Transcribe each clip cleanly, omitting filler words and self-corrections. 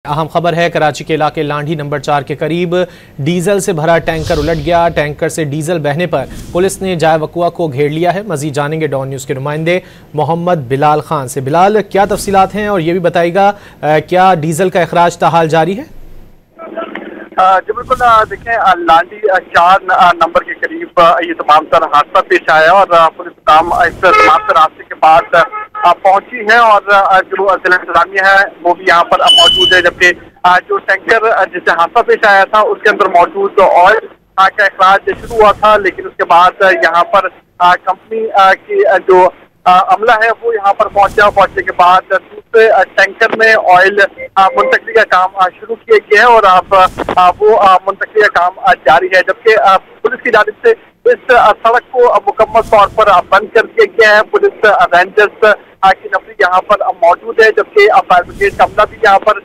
अहम खबर है, कराची के इलाके लांढी नंबर 4 के करीब डीजल से भरा टैंकर उलट गया। टैंकर से डीजल बहने पर पुलिस ने जाए वकुआ को घेर लिया है। मजीद जानेंगे डॉन न्यूज़ के नुमाइंदे मोहम्मद बिलाल खान से। बिलाल, क्या तफसीलात हैं और ये भी बताइएगा क्या डीजल का अखराज ताहाल जारी है? जी बिल्कुल, देखें लांडी 4 नंबर के करीब ये तमाम तर हादसा पेश आया और पुलिस काम इस तमाम तर हादसे के बाद पहुंची है और जो जिला इंतजामिया है वो भी यहाँ पर मौजूद है, जबकि जो टैंकर जिससे हादसा पेश आया था उसके अंदर मौजूद ऑयल का अखराज शुरू हुआ था, लेकिन उसके बाद यहाँ पर कंपनी की जो अमला है वो यहाँ पर पहुंचने के बाद दूसरे टैंकर में ऑयल मुंतकली का काम शुरू किया गया है और अब वो मुंतकली का काम जारी है, जबकि पुलिस की जानिब से इस सड़क को मुकम्मल तौर पर बंद कर दिया गया है। पुलिस रेंजर्स की नफरी यहाँ पर मौजूद है, जबकि फायर ब्रिगेड का अमला भी यहाँ पर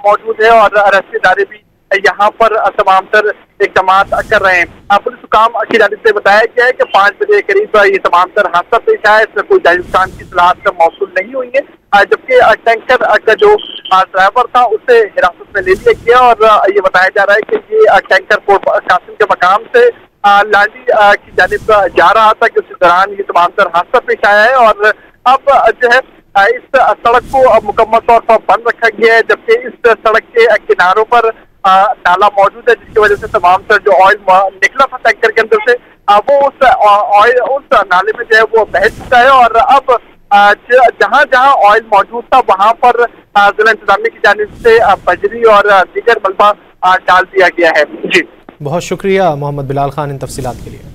मौजूद है और रेस्क्यू इदारे भी यहाँ पर तमाम तर इकदाम कर रहे हैं। पुलिस हुकाम की जानिब से बताया गया है कि 5 बजे के करीब ये तमाम तर हादसा पेश आया। इसमें कोई जानी नुकसान की इत्तलात मौसूल नहीं हुई है, जबकि टैंकर का जो ड्राइवर था उसे हिरासत में ले लिया गया और ये बताया जा रहा है कि ये टैंकर पोर्ट कासिम के मकाम से लांडी की जानिब जा रहा था कि उस दौरान ये तमाम तर हादसा पेश आया है और अब जो है इस सड़क को मुकम्मल तौर पर बंद रखा गया है, जबकि इस सड़क के किनारों पर नाला मौजूद है, जिसकी वजह से तमाम तर जो ऑयल निकला था टैंकर के अंदर से वो उस ऑयल उस नाले में जो है वो बह चुका है और अब जहां जहां ऑयल मौजूद था वहां पर जिला इंतजामिया की जानिब से बजरी और दीगर मलबा डाल दिया गया है। जी बहुत शुक्रिया मोहम्मद बिलाल खान इन तफसीलात के लिए।